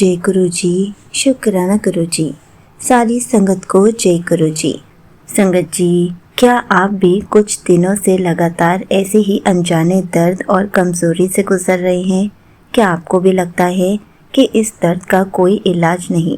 जय गुरु जी, शुक्राना गुरु जी। सारी संगत को जय गुरु जी। संगत जी, क्या आप भी कुछ दिनों से लगातार ऐसे ही अनजाने दर्द और कमज़ोरी से गुजर रहे हैं? क्या आपको भी लगता है कि इस दर्द का कोई इलाज नहीं,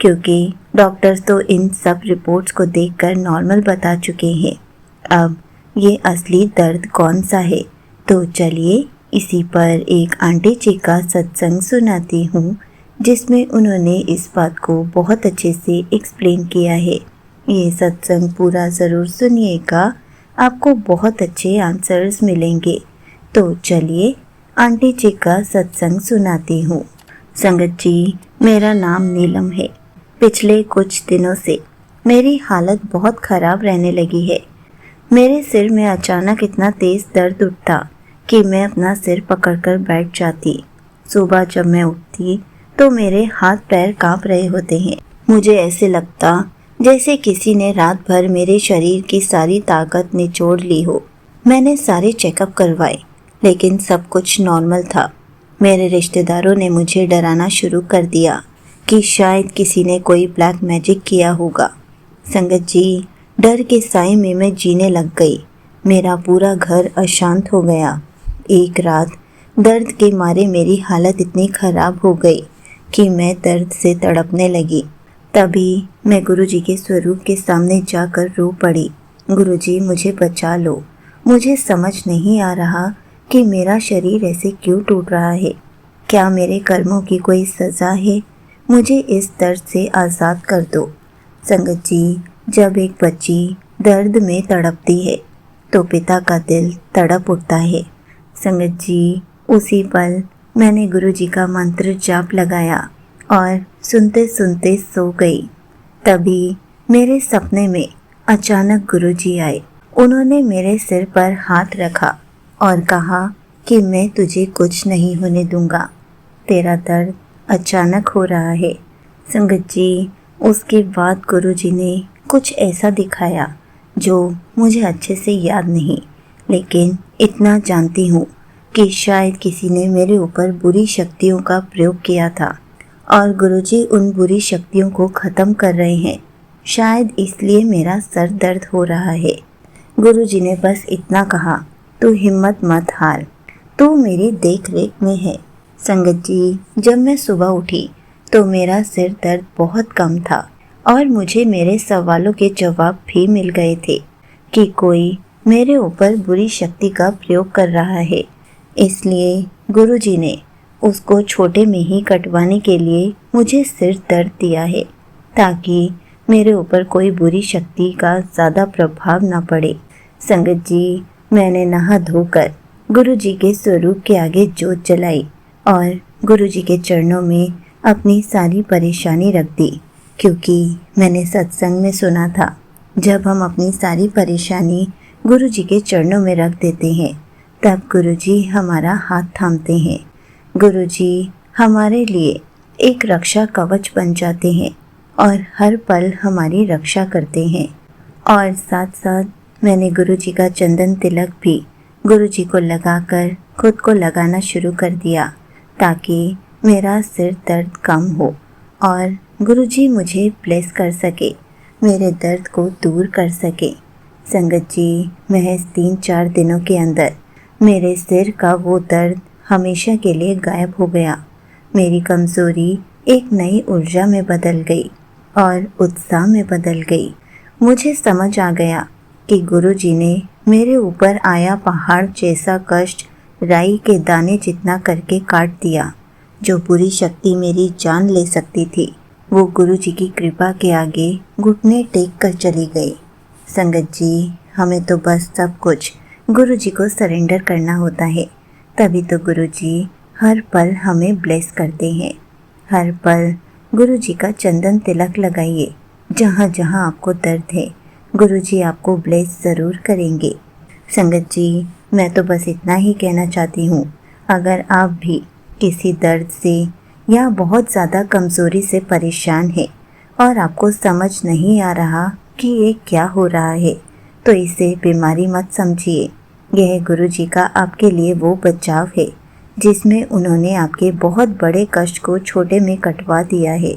क्योंकि डॉक्टर्स तो इन सब रिपोर्ट्स को देखकर नॉर्मल बता चुके हैं। अब ये असली दर्द कौन सा है? तो चलिए इसी पर एक आंटी जी का सत्संग सुनाती हूँ, जिसमें उन्होंने इस बात को बहुत अच्छे से एक्सप्लेन किया है। ये सत्संग पूरा ज़रूर सुनिएगा, आपको बहुत अच्छे आंसर्स मिलेंगे। तो चलिए आंटी जी का सत्संग सुनाती हूँ। संगत जी, मेरा नाम नीलम है। पिछले कुछ दिनों से मेरी हालत बहुत ख़राब रहने लगी है। मेरे सिर में अचानक इतना तेज़ दर्द उठता कि मैं अपना सिर पकड़कर बैठ जाती। सुबह जब मैं उठती तो मेरे हाथ पैर कांप रहे होते हैं। मुझे ऐसे लगता जैसे किसी ने रात भर मेरे शरीर की सारी ताकत निचोड़ ली हो। मैंने सारे चेकअप करवाए, लेकिन सब कुछ नॉर्मल था। मेरे रिश्तेदारों ने मुझे डराना शुरू कर दिया कि शायद किसी ने कोई ब्लैक मैजिक किया होगा। संगत जी, डर के साए में मैं जीने लग गई। मेरा पूरा घर अशांत हो गया। एक रात दर्द के मारे मेरी हालत इतनी ख़राब हो गई कि मैं दर्द से तड़पने लगी। तभी मैं गुरुजी के स्वरूप के सामने जाकर रो पड़ी। गुरुजी, मुझे बचा लो। मुझे समझ नहीं आ रहा कि मेरा शरीर ऐसे क्यों टूट रहा है। क्या मेरे कर्मों की कोई सज़ा है? मुझे इस दर्द से आज़ाद कर दो। संगत जी, जब एक बच्ची दर्द में तड़पती है तो पिता का दिल तड़प उठता है। संगत जी, उसी पल मैंने गुरुजी का मंत्र जाप लगाया और सुनते सुनते सो गई। तभी मेरे सपने में अचानक गुरुजी आए। उन्होंने मेरे सिर पर हाथ रखा और कहा कि मैं तुझे कुछ नहीं होने दूंगा। तेरा दर्द अचानक हो रहा है। संगत जी, उसके बाद गुरुजी ने कुछ ऐसा दिखाया जो मुझे अच्छे से याद नहीं, लेकिन इतना जानती हूँ कि शायद किसी ने मेरे ऊपर बुरी शक्तियों का प्रयोग किया था और गुरुजी उन बुरी शक्तियों को ख़त्म कर रहे हैं। शायद इसलिए मेरा सर दर्द हो रहा है। गुरुजी ने बस इतना कहा, तू हिम्मत मत हार, तू मेरी देख रेख में है। संगत जी, जब मैं सुबह उठी तो मेरा सिर दर्द बहुत कम था और मुझे मेरे सवालों के जवाब भी मिल गए थे कि कोई मेरे ऊपर बुरी शक्ति का प्रयोग कर रहा है। इसलिए गुरुजी ने उसको छोटे में ही कटवाने के लिए मुझे सिर दर्द दिया है, ताकि मेरे ऊपर कोई बुरी शक्ति का ज़्यादा प्रभाव ना पड़े। संगत जी, मैंने नहा धोकर गुरुजी के स्वरूप के आगे जोत जलाई और गुरुजी के चरणों में अपनी सारी परेशानी रख दी, क्योंकि मैंने सत्संग में सुना था, जब हम अपनी सारी परेशानी गुरुजी के चरणों में रख देते हैं तब गुरुजी हमारा हाथ थामते हैं। गुरुजी हमारे लिए एक रक्षा कवच बन जाते हैं और हर पल हमारी रक्षा करते हैं। और साथ साथ मैंने गुरुजी का चंदन तिलक भी गुरुजी को लगाकर खुद को लगाना शुरू कर दिया, ताकि मेरा सिर दर्द कम हो और गुरुजी मुझे ब्लेस कर सके, मेरे दर्द को दूर कर सके। संगत जी, महज 3-4 दिनों के अंदर मेरे सिर का वो दर्द हमेशा के लिए गायब हो गया। मेरी कमज़ोरी एक नई ऊर्जा में बदल गई और उत्साह में बदल गई। मुझे समझ आ गया कि गुरुजी ने मेरे ऊपर आया पहाड़ जैसा कष्ट राई के दाने जितना करके काट दिया। जो बुरी शक्ति मेरी जान ले सकती थी, वो गुरुजी की कृपा के आगे घुटने टेक कर चली गई। संगत जी, हमें तो बस सब कुछ गुरुजी को सरेंडर करना होता है, तभी तो गुरुजी हर पल हमें ब्लेस करते हैं। हर पल गुरुजी का चंदन तिलक लगाइए। जहाँ जहाँ आपको दर्द है, गुरुजी आपको ब्लेस ज़रूर करेंगे। संगत जी, मैं तो बस इतना ही कहना चाहती हूँ, अगर आप भी किसी दर्द से या बहुत ज़्यादा कमज़ोरी से परेशान हैं और आपको समझ नहीं आ रहा कि ये क्या हो रहा है, तो इसे बीमारी मत समझिए। यह गुरुजी का आपके लिए वो बचाव है जिसमें उन्होंने आपके बहुत बड़े कष्ट को छोटे में कटवा दिया है।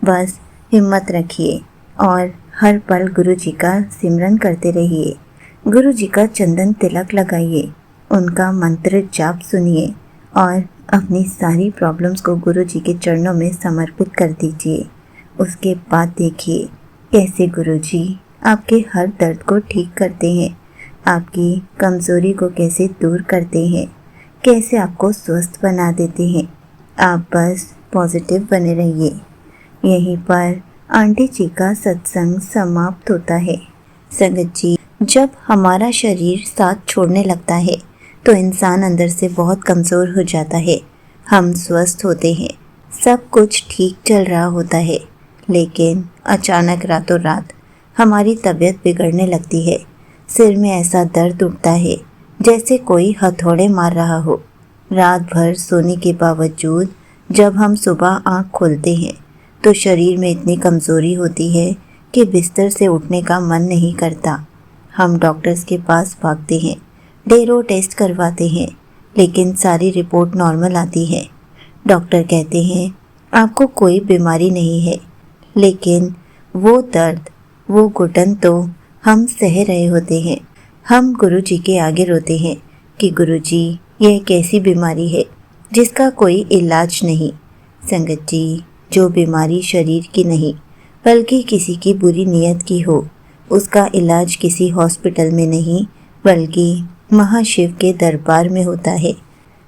बस हिम्मत रखिए और हर पल गुरु जी का सिमरन करते रहिए। गुरु जी का चंदन तिलक लगाइए, उनका मंत्र जाप सुनिए और अपनी सारी प्रॉब्लम्स को गुरु जी के चरणों में समर्पित कर दीजिए। उसके बाद देखिए कैसे गुरु जी आपके हर दर्द को ठीक करते हैं, आपकी कमज़ोरी को कैसे दूर करते हैं, कैसे आपको स्वस्थ बना देते हैं। आप बस पॉजिटिव बने रहिए। यहीं पर आंटी जी का सत्संग समाप्त होता है। संगत जी, जब हमारा शरीर साथ छोड़ने लगता है तो इंसान अंदर से बहुत कमज़ोर हो जाता है। हम स्वस्थ होते हैं, सब कुछ ठीक चल रहा होता है, लेकिन अचानक रातों रात हमारी तबीयत बिगड़ने लगती है। सिर में ऐसा दर्द उठता है जैसे कोई हथौड़े मार रहा हो। रात भर सोने के बावजूद जब हम सुबह आँख खोलते हैं तो शरीर में इतनी कमज़ोरी होती है कि बिस्तर से उठने का मन नहीं करता। हम डॉक्टर्स के पास भागते हैं, ढेरों टेस्ट करवाते हैं, लेकिन सारी रिपोर्ट नॉर्मल आती है। डॉक्टर कहते हैं आपको कोई बीमारी नहीं है, लेकिन वो दर्द, वो घुटन तो हम सह रहे होते हैं। हम गुरु जी के आगे रोते हैं कि गुरु जी, यह एक ऐसी बीमारी है जिसका कोई इलाज नहीं। संगत जी, जो बीमारी शरीर की नहीं बल्कि किसी की बुरी नीयत की हो, उसका इलाज किसी हॉस्पिटल में नहीं बल्कि महाशिव के दरबार में होता है।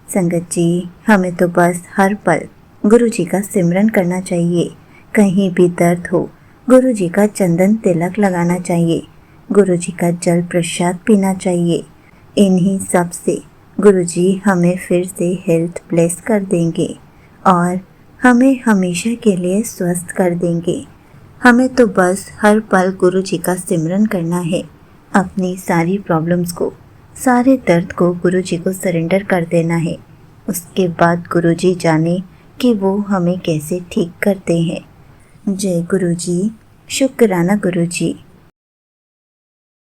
संगत जी, हमें तो बस हर पल गुरु जी का सिमरन करना चाहिए। कहीं भी दर्द हो, गुरु जी का चंदन तिलक लगाना चाहिए, गुरु जी का जल प्रसाद पीना चाहिए। इन्हीं सब से गुरु जी हमें फिर से हेल्थ ब्लेस कर देंगे और हमें हमेशा के लिए स्वस्थ कर देंगे। हमें तो बस हर पल गुरु जी का सिमरन करना है। अपनी सारी प्रॉब्लम्स को, सारे दर्द को गुरु जी को सरेंडर कर देना है। उसके बाद गुरु जी जाने कि वो हमें कैसे ठीक करते हैं। जय गुरु जी, शुक्राना गुरु जी।